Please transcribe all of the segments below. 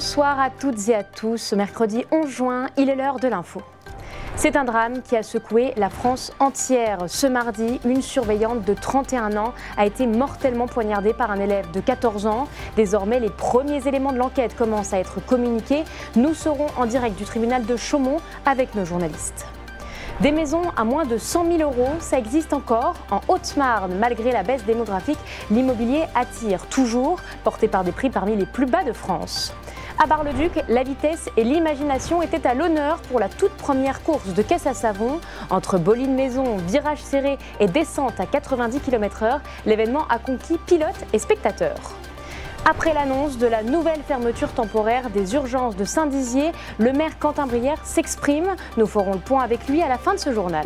Bonsoir à toutes et à tous. Ce mercredi 11 juin, il est l'heure de l'info. C'est un drame qui a secoué la France entière. Ce mardi, une surveillante de 31 ans a été mortellement poignardée par un élève de 14 ans. Désormais, les premiers éléments de l'enquête commencent à être communiqués. Nous serons en direct du tribunal de Chaumont avec nos journalistes. Des maisons à moins de 100 000 €, ça existe encore. En Haute-Marne, malgré la baisse démographique, l'immobilier attire toujours, porté par des prix parmi les plus bas de France. À Bar-le-Duc, la vitesse et l'imagination étaient à l'honneur pour la toute première course de caisse à savon. Entre Boline-Maison, virage serré et descente à 90 km/h, l'événement a conquis pilotes et spectateurs. Après l'annonce de la nouvelle fermeture temporaire des urgences de Saint-Dizier, le maire Quentin Brière s'exprime. Nous ferons le point avec lui à la fin de ce journal.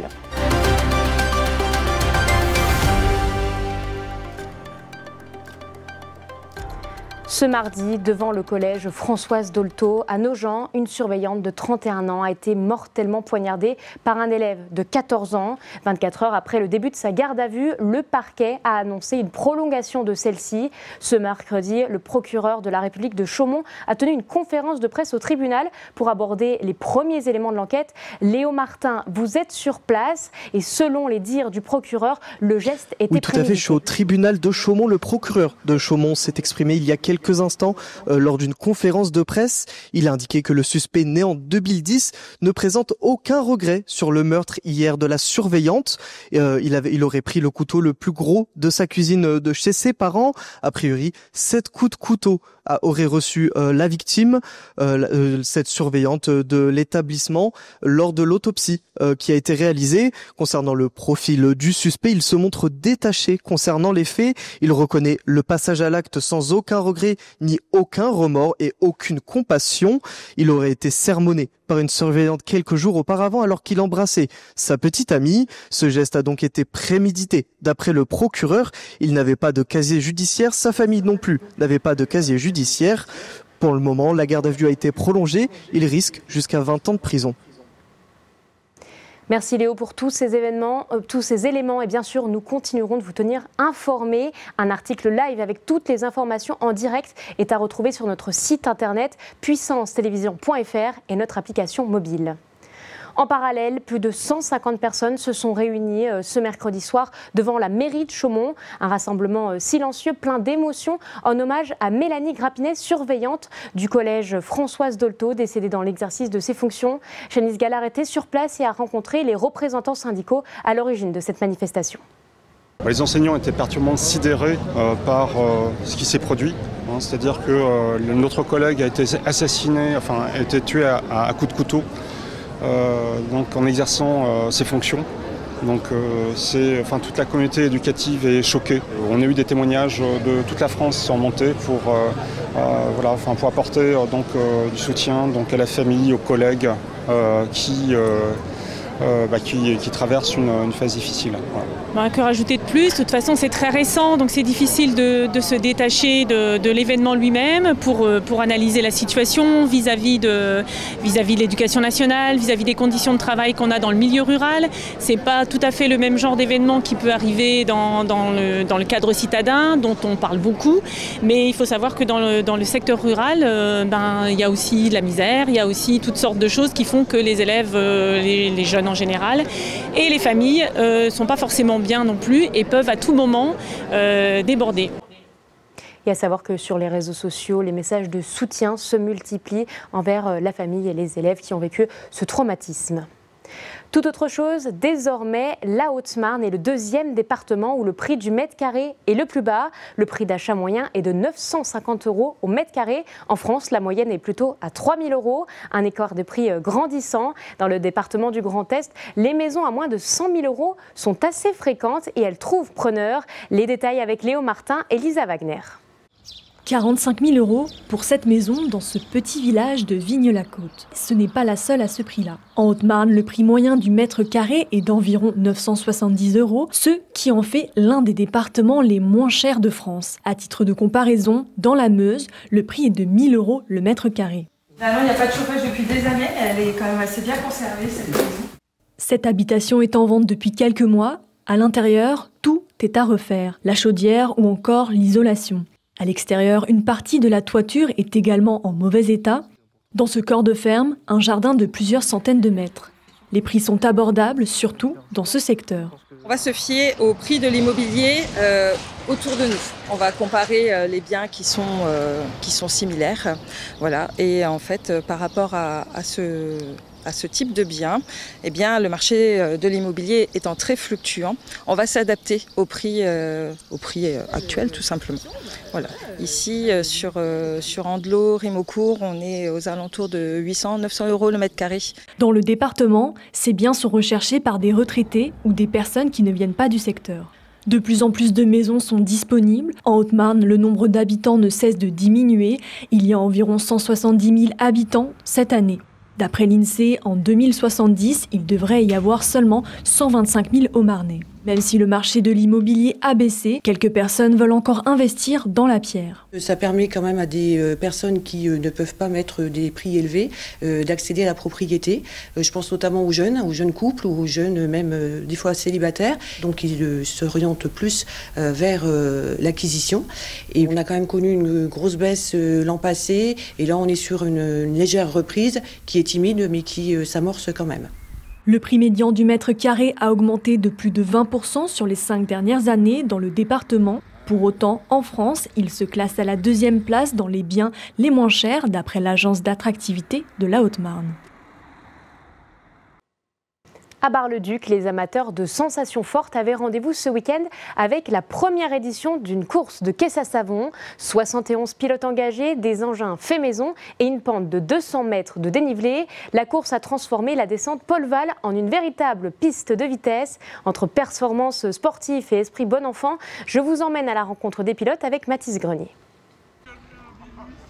Ce mardi, devant le collège Françoise Dolto, à Nogent, une surveillante de 31 ans a été mortellement poignardée par un élève de 14 ans. 24 heures après le début de sa garde à vue, le parquet a annoncé une prolongation de celle-ci. Ce mercredi, le procureur de la République de Chaumont a tenu une conférence de presse au tribunal pour aborder les premiers éléments de l'enquête. Léo Martin, vous êtes sur place et selon les dires du procureur, le geste était Oui, tout à fait. Je suis au tribunal de Chaumont. Le procureur de Chaumont s'est exprimé il y a quelques instants lors d'une conférence de presse. Il a indiqué que le suspect né en 2010 ne présente aucun regret sur le meurtre hier de la surveillante. Il aurait pris le couteau le plus gros de sa cuisine de chez ses parents. A priori, 7 coups de couteau aurait reçu la victime, cette surveillante de l'établissement, lors de l'autopsie qui a été réalisée. Concernant le profil du suspect, il se montre détaché concernant les faits. Il reconnaît le passage à l'acte sans aucun regret, ni aucun remords et aucune compassion. Il aurait été sermonné par une surveillante quelques jours auparavant alors qu'il embrassait sa petite amie. Ce geste a donc été prémédité. D'après le procureur, il n'avait pas de casier judiciaire, sa famille non plus n'avait pas de casier judiciaire. Pour le moment, la garde à vue a été prolongée. Il risque jusqu'à 20 ans de prison. Merci Léo pour tous ces éléments et bien sûr nous continuerons de vous tenir informés. Un article live avec toutes les informations en direct est à retrouver sur notre site internet puissancetélévision.fr et notre application mobile. En parallèle, plus de 150 personnes se sont réunies ce mercredi soir devant la mairie de Chaumont. Un rassemblement silencieux, plein d'émotions, en hommage à Mélanie Grappinet, surveillante du collège Françoise Dolto, décédée dans l'exercice de ses fonctions. Chanice Gallard était sur place et a rencontré les représentants syndicaux à l'origine de cette manifestation. Les enseignants étaient particulièrement sidérés par ce qui s'est produit. C'est-à-dire que notre collègue a été assassiné, a été tué à coups de couteau. Donc en exerçant ses fonctions. Donc toute la communauté éducative est choquée. On a eu des témoignages de toute la France qui sont montés pour apporter du soutien à la famille, aux collègues qui traversent une phase difficile. Voilà. Que rajouter de plus ? De toute façon, c'est très récent, donc c'est difficile de se détacher de l'événement lui-même pour analyser la situation vis-à-vis de l'éducation nationale, vis-à-vis des conditions de travail qu'on a dans le milieu rural. C'est pas tout à fait le même genre d'événement qui peut arriver dans le cadre citadin, dont on parle beaucoup. Mais il faut savoir que dans le secteur rural, il y a aussi de la misère, il y a aussi toutes sortes de choses qui font que les élèves, les jeunes en général, et les familles sont pas forcément bien non plus et peuvent à tout moment déborder. Et à savoir que sur les réseaux sociaux, les messages de soutien se multiplient envers la famille et les élèves qui ont vécu ce traumatisme. Tout autre chose, désormais, la Haute-Marne est le deuxième département où le prix du mètre carré est le plus bas. Le prix d'achat moyen est de 950 € au mètre carré. En France, la moyenne est plutôt à 3 000 €. Un écart de prix grandissant. Dans le département du Grand Est, les maisons à moins de 100 000 € sont assez fréquentes et elles trouvent preneurs. Les détails avec Léo Martin et Lisa Wagner. 45 000 € pour cette maison dans ce petit village de Vigne-la-Côte. Ce n'est pas la seule à ce prix-là. En Haute-Marne, le prix moyen du mètre carré est d'environ 970 €, ce qui en fait l'un des départements les moins chers de France. À titre de comparaison, dans la Meuse, le prix est de 1 000 € le mètre carré. Finalement, il n'y a pas de chauffage depuis des années, elle est quand même assez bien conservée cette maison. Cette habitation est en vente depuis quelques mois. À l'intérieur, tout est à refaire, la chaudière ou encore l'isolation. À l'extérieur, une partie de la toiture est également en mauvais état. Dans ce corps de ferme, un jardin de plusieurs centaines de mètres. Les prix sont abordables, surtout dans ce secteur. On va se fier au prix de l'immobilier autour de nous. On va comparer les biens qui sont similaires. Voilà. Et en fait, par rapport à ce type de bien, eh bien, le marché de l'immobilier étant très fluctuant, on va s'adapter au prix actuel tout simplement. Voilà. Ici, sur Andelot, Rimeaucourt, on est aux alentours de 800-900 € le mètre carré. Dans le département, ces biens sont recherchés par des retraités ou des personnes qui ne viennent pas du secteur. De plus en plus de maisons sont disponibles. En Haute-Marne, le nombre d'habitants ne cesse de diminuer. Il y a environ 170 000 habitants cette année. D'après l'INSEE, en 2070, il devrait y avoir seulement 125 000 Haut-Marnais. Même si le marché de l'immobilier a baissé, quelques personnes veulent encore investir dans la pierre. Ça permet quand même à des personnes qui ne peuvent pas mettre des prix élevés d'accéder à la propriété. Je pense notamment aux jeunes couples ou aux jeunes même des fois célibataires. Donc ils s'orientent plus vers l'acquisition. Et on a quand même connu une grosse baisse l'an passé. Et là on est sur une légère reprise qui est timide mais qui s'amorce quand même. Le prix médian du mètre carré a augmenté de plus de 20% sur les 5 dernières années dans le département. Pour autant, en France, il se classe à la 2e place dans les biens les moins chers d'après l'agence d'attractivité de la Haute-Marne. À Bar-le-Duc, les amateurs de sensations fortes avaient rendez-vous ce week-end avec la première édition d'une course de caisse à savon. 71 pilotes engagés, des engins faits maison et une pente de 200 mètres de dénivelé. La course a transformé la descente Paul-Val en une véritable piste de vitesse. Entre performance sportive et esprit bon enfant, je vous emmène à la rencontre des pilotes avec Mathis Grenier.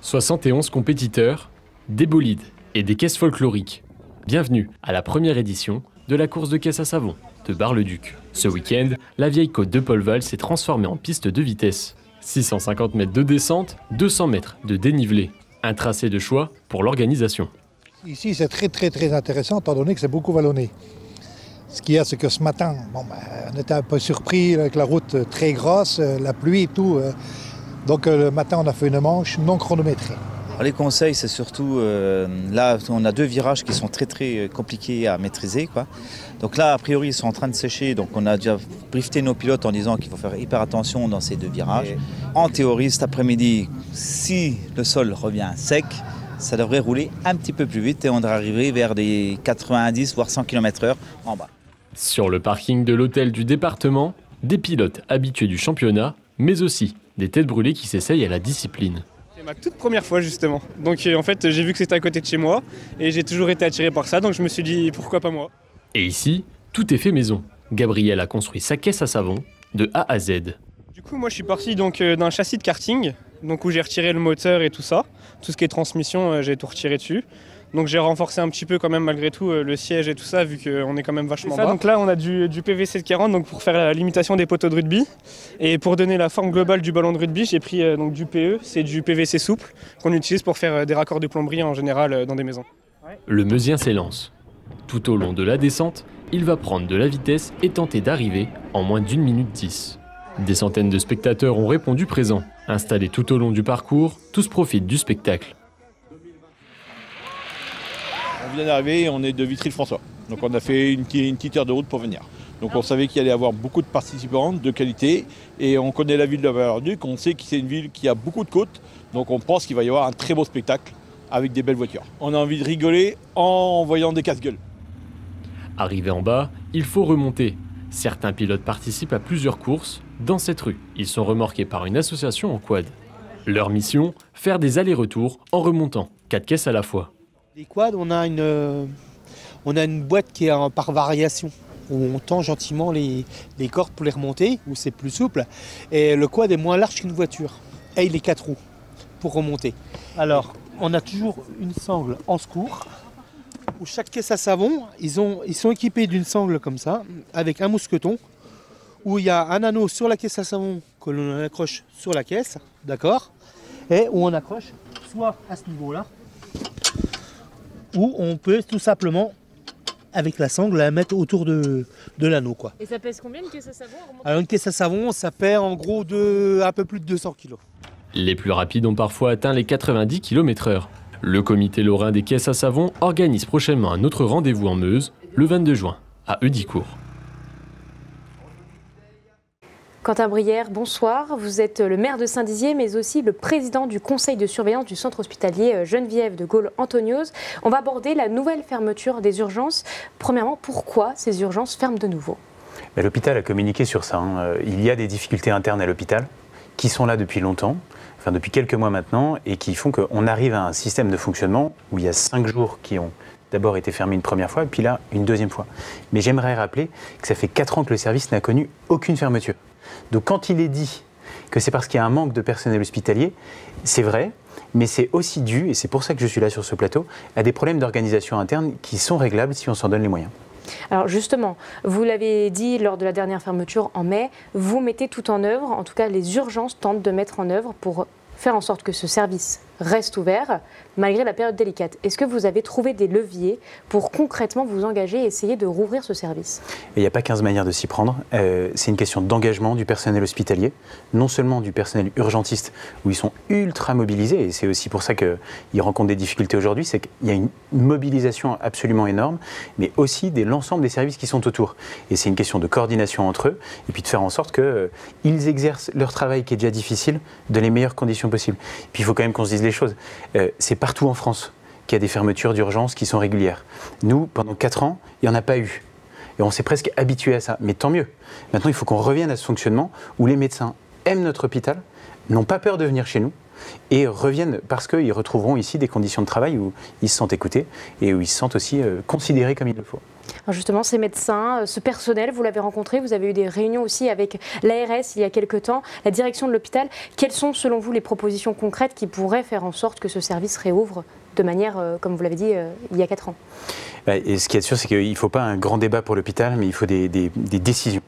71 compétiteurs, des bolides et des caisses folkloriques. Bienvenue à la première édition de la course de caisse à savon de Bar-le-Duc. Ce week-end, la vieille côte de Paul-Val s'est transformée en piste de vitesse. 650 mètres de descente, 200 mètres de dénivelé. Un tracé de choix pour l'organisation. Ici, c'est très intéressant, étant donné que c'est beaucoup vallonné. Ce qu'il y a, c'est que ce matin, on était un peu surpris avec la route très grasse, la pluie et tout. Donc le matin, on a fait une manche non chronométrée. Alors, les conseils, c'est surtout, là, on a 2 virages qui sont très compliqués à maîtriser, quoi. Donc là, a priori, ils sont en train de sécher. Donc on a déjà briefé nos pilotes en disant qu'il faut faire hyper attention dans ces 2 virages. En théorie, cet après-midi, si le sol revient sec, ça devrait rouler un petit peu plus vite et on devrait arriver vers des 90 voire 100 km/h en bas. Sur le parking de l'hôtel du département, des pilotes habitués du championnat, mais aussi des têtes brûlées qui s'essayent à la discipline. C'est ma toute première fois justement. Donc en fait j'ai vu que c'était à côté de chez moi et j'ai toujours été attiré par ça, donc je me suis dit pourquoi pas moi. Et ici, tout est fait maison. Gabriel a construit sa caisse à savon de A à Z. Du coup moi je suis parti donc d'un châssis de karting, donc où j'ai retiré le moteur et tout ça. Tout ce qui est transmission, j'ai tout retiré dessus. Donc j'ai renforcé un petit peu quand même malgré tout le siège et tout ça vu qu'on est quand même vachement bas. Donc là on a du PVC de 40 donc pour faire la limitation des poteaux de rugby. Et pour donner la forme globale du ballon de rugby, j'ai pris donc du PE, c'est du PVC souple qu'on utilise pour faire des raccords de plomberie en général dans des maisons. Le Meusien s'élance. Tout au long de la descente, il va prendre de la vitesse et tenter d'arriver en moins d'1 minute 10. Des centaines de spectateurs ont répondu présents. Installés tout au long du parcours, tous profitent du spectacle. On vient d'arriver, on est de Vitry-le-François. Donc on a fait une petite heure de route pour venir. Donc on savait qu'il allait y avoir beaucoup de participants de qualité et on connaît la ville de Bar-le-Duc, on sait que c'est une ville qui a beaucoup de côtes. Donc on pense qu'il va y avoir un très beau spectacle avec des belles voitures. On a envie de rigoler en voyant des casse-gueules. Arrivé en bas, il faut remonter. Certains pilotes participent à plusieurs courses. Dans cette rue, ils sont remorqués par une association en quad. Leur mission, faire des allers-retours en remontant 4 caisses à la fois. Les quads, on a une boîte qui est par variation, où on tend gentiment les cordes pour les remonter, où c'est plus souple. Et le quad est moins large qu'une voiture. Et il est 4 roues pour remonter. Alors, on a toujours une sangle en secours, où chaque caisse à savon, ils sont équipés d'une sangle comme ça, avec un mousqueton, où il y a un anneau sur la caisse à savon que l'on accroche sur la caisse, d'accord, et où on accroche soit à ce niveau-là, ou on peut tout simplement, avec la sangle, la mettre autour de l'anneau, quoi. Et ça pèse combien une caisse à savon? Alors une caisse à savon, ça pèse en gros un peu plus de 200 kg. Les plus rapides ont parfois atteint les 90 km/h. Le comité lorrain des caisses à savon organise prochainement un autre rendez-vous en Meuse, le 22 juin, à Heudicourt. Quentin Brière, bonsoir. Vous êtes le maire de Saint-Dizier, mais aussi le président du conseil de surveillance du centre hospitalier Geneviève de Gaulle-Antoniose. On va aborder la nouvelle fermeture des urgences. Premièrement, pourquoi ces urgences ferment de nouveau ? L'hôpital a communiqué sur ça. Il y a des difficultés internes à l'hôpital qui sont là depuis longtemps, enfin depuis quelques mois maintenant, et qui font qu'on arrive à un système de fonctionnement où il y a 5 jours qui ont d'abord été fermés une première fois, et puis là, une deuxième fois. Mais j'aimerais rappeler que ça fait 4 ans que le service n'a connu aucune fermeture. Donc quand il est dit que c'est parce qu'il y a un manque de personnel hospitalier, c'est vrai, mais c'est aussi dû, et c'est pour ça que je suis là sur ce plateau, à des problèmes d'organisation interne qui sont réglables si on s'en donne les moyens. Alors justement, vous l'avez dit lors de la dernière fermeture en mai, vous mettez tout en œuvre, en tout cas les urgences tentent de mettre en œuvre pour faire en sorte que ce service reste ouvert malgré la période délicate. Est-ce que vous avez trouvé des leviers pour concrètement vous engager et essayer de rouvrir ce service ? Il n'y a pas 15 manières de s'y prendre. C'est une question d'engagement du personnel hospitalier, non seulement du personnel urgentiste où ils sont ultra mobilisés, et c'est aussi pour ça qu'ils rencontrent des difficultés aujourd'hui, c'est qu'il y a une mobilisation absolument énorme, mais aussi de l'ensemble des services qui sont autour. Et c'est une question de coordination entre eux, et puis de faire en sorte qu'ils exercent leur travail qui est déjà difficile de les meilleures conditions possibles. Et puis il faut quand même qu'on se dise les choses. C'est partout en France qu'il y a des fermetures d'urgence qui sont régulières. Nous, pendant 4 ans, il n'y en a pas eu. Et on s'est presque habitué à ça. Mais tant mieux. Maintenant, il faut qu'on revienne à ce fonctionnement où les médecins aiment notre hôpital, n'ont pas peur de venir chez nous et reviennent parce qu'ils retrouveront ici des conditions de travail où ils se sentent écoutés et où ils se sentent aussi considérés comme il le faut. Alors justement, ces médecins, ce personnel, vous l'avez rencontré, vous avez eu des réunions aussi avec l'ARS il y a quelques temps, la direction de l'hôpital. Quelles sont selon vous les propositions concrètes qui pourraient faire en sorte que ce service réouvre de manière, comme vous l'avez dit, il y a 4 ans ? Et ce qui est sûr, c'est qu'il ne faut pas un grand débat pour l'hôpital, mais il faut des décisions.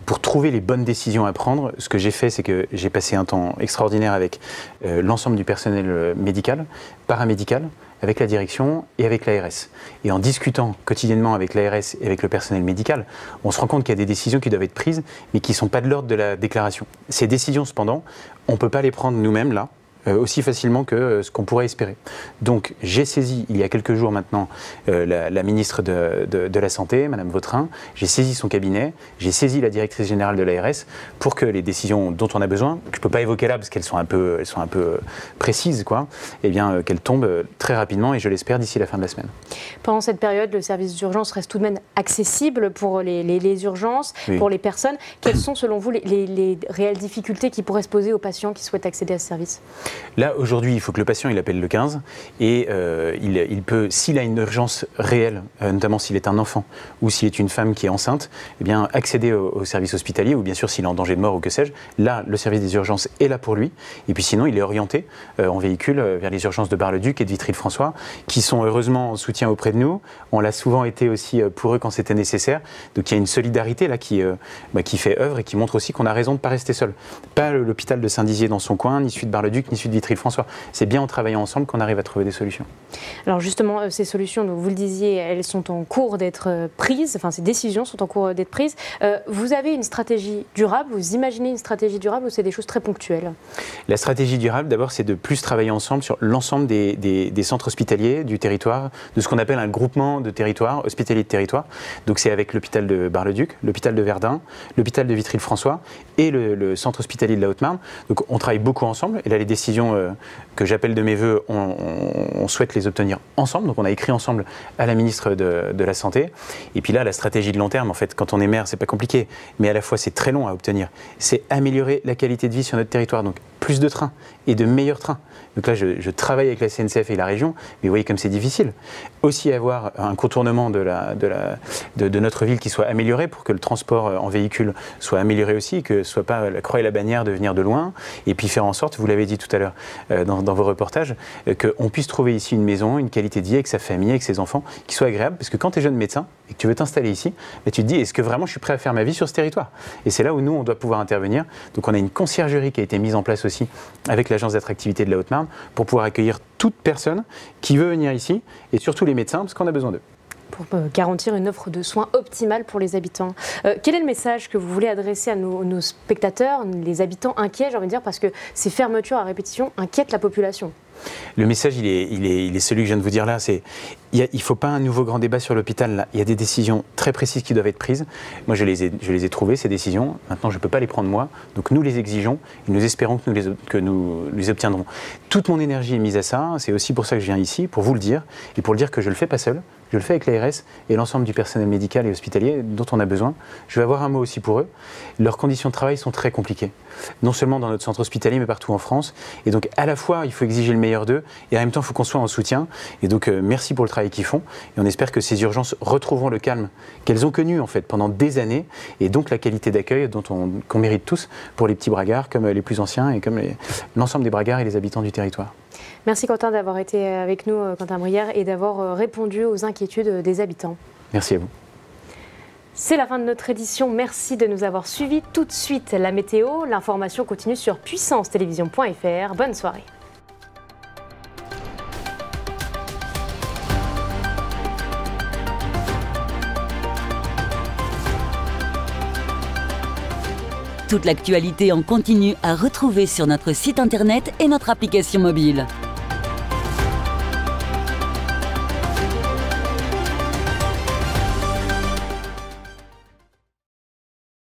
Pour trouver les bonnes décisions à prendre, ce que j'ai fait, c'est que j'ai passé un temps extraordinaire avec l'ensemble du personnel médical, paramédical, avec la direction et avec l'ARS. Et en discutant quotidiennement avec l'ARS et avec le personnel médical, on se rend compte qu'il y a des décisions qui doivent être prises, mais qui ne sont pas de l'ordre de la déclaration. Ces décisions, cependant, on ne peut pas les prendre nous-mêmes, là, aussi facilement que ce qu'on pourrait espérer. Donc j'ai saisi, il y a quelques jours maintenant, la ministre de la Santé, Madame Vautrin, j'ai saisi son cabinet, j'ai saisi la directrice générale de l'ARS pour que les décisions dont on a besoin, que je ne peux pas évoquer là parce qu'elles sont un peu précises, eh bien qu'elles tombent très rapidement et je l'espère d'ici la fin de la semaine. Pendant cette période, le service d'urgence reste tout de même accessible pour les urgences, oui, pour les personnes. Quelles sont selon vous les réelles difficultés qui pourraient se poser aux patients qui souhaitent accéder à ce service ? Là, aujourd'hui, il faut que le patient il appelle le 15 et il peut, s'il a une urgence réelle, notamment s'il est un enfant ou s'il est une femme qui est enceinte, eh bien, accéder au service hospitalier ou bien sûr s'il est en danger de mort ou que sais-je. Là, le service des urgences est là pour lui. Et puis sinon, il est orienté en véhicule vers les urgences de Bar-le-Duc et de Vitry-le-François qui sont heureusement en soutien auprès de nous. On l'a souvent été aussi pour eux quand c'était nécessaire. Donc il y a une solidarité là qui fait œuvre et qui montre aussi qu'on a raison de ne pas rester seul. Pas l'hôpital de Saint-Dizier dans son coin, ni celui de Bar-le-Duc, ni celui de Vitry-le-François. C'est bien en travaillant ensemble qu'on arrive à trouver des solutions. Alors justement, ces solutions, donc vous le disiez, elles sont en cours d'être prises, enfin ces décisions sont en cours d'être prises. Vous avez une stratégie durable, vous imaginez une stratégie durable ou c'est des choses très ponctuelles ? La stratégie durable, d'abord, c'est de plus travailler ensemble sur l'ensemble des centres hospitaliers du territoire, de ce qu'on appelle un groupement de territoire, hospitalier de territoire. Donc c'est avec l'hôpital de Bar-le-Duc, l'hôpital de Verdun, l'hôpital de Vitry-le-François et le centre hospitalier de la Haute-Marne. Donc on travaille beaucoup ensemble et là les décisions que j'appelle de mes voeux, on souhaite les obtenir ensemble. Donc on a écrit ensemble à la ministre de la Santé. Et puis là, la stratégie de long terme, en fait, quand on est maire, c'est pas compliqué, mais à la fois c'est très long à obtenir. C'est améliorer la qualité de vie sur notre territoire. Donc plus de trains et de meilleurs trains. Donc là, je travaille avec la SNCF et la région, mais vous voyez comme c'est difficile. Aussi avoir un contournement de notre ville qui soit amélioré pour que le transport en véhicule soit amélioré aussi, que ce soit pas la croix et la bannière de venir de loin, et puis faire en sorte, vous l'avez dit tout à l'heure dans vos reportages, qu'on puisse trouver ici une maison, une qualité de vie avec sa famille, avec ses enfants, qui soit agréable, parce que quand tu es jeune médecin et que tu veux t'installer ici, tu te dis, est-ce que vraiment je suis prêt à faire ma vie sur ce territoire ? Et c'est là où nous, on doit pouvoir intervenir. Donc on a une conciergerie qui a été mise en place aussi avec l'agence d'attractivité de la Haute-Marne pour pouvoir accueillir toute personne qui veut venir ici, et surtout les médecins, parce qu'on a besoin d'eux. pour garantir une offre de soins optimale pour les habitants. Quel est le message que vous voulez adresser à nos spectateurs, les habitants inquiets, j'ai envie de dire, parce que ces fermetures à répétition inquiètent la population? Le message, il est celui que je viens de vous dire là. Il ne faut pas un nouveau grand débat sur l'hôpital. Là. Il y a des décisions très précises qui doivent être prises. Moi, je les ai trouvées, ces décisions. Maintenant, je ne peux pas les prendre moi. Donc, nous les exigeons et nous espérons que nous les obtiendrons. Toute mon énergie est mise à ça. C'est aussi pour ça que je viens ici, pour vous le dire. Et pour le dire que je ne le fais pas seul. Je le fais avec l'ARS et l'ensemble du personnel médical et hospitalier dont on a besoin. Je vais avoir un mot aussi pour eux. Leurs conditions de travail sont très compliquées. Non seulement dans notre centre hospitalier, mais partout en France. Et donc, à la fois, il faut exiger le meilleur d'eux et en même temps, il faut qu'on soit en soutien. Et donc, merci pour le travail qu'ils font. Et on espère que ces urgences retrouveront le calme qu'elles ont connu en fait pendant des années et donc la qualité d'accueil qu'on mérite tous pour les petits bragards comme les plus anciens et comme l'ensemble des bragards et les habitants du territoire. Merci Quentin d'avoir été avec nous, Quentin Brière, et d'avoir répondu aux inquiétudes des habitants. Merci à vous. C'est la fin de notre édition. Merci de nous avoir suivis. Tout de suite, la météo. L'information continue sur puissancetélévision.fr. Bonne soirée. Toute l'actualité en continu à retrouver sur notre site internet et notre application mobile.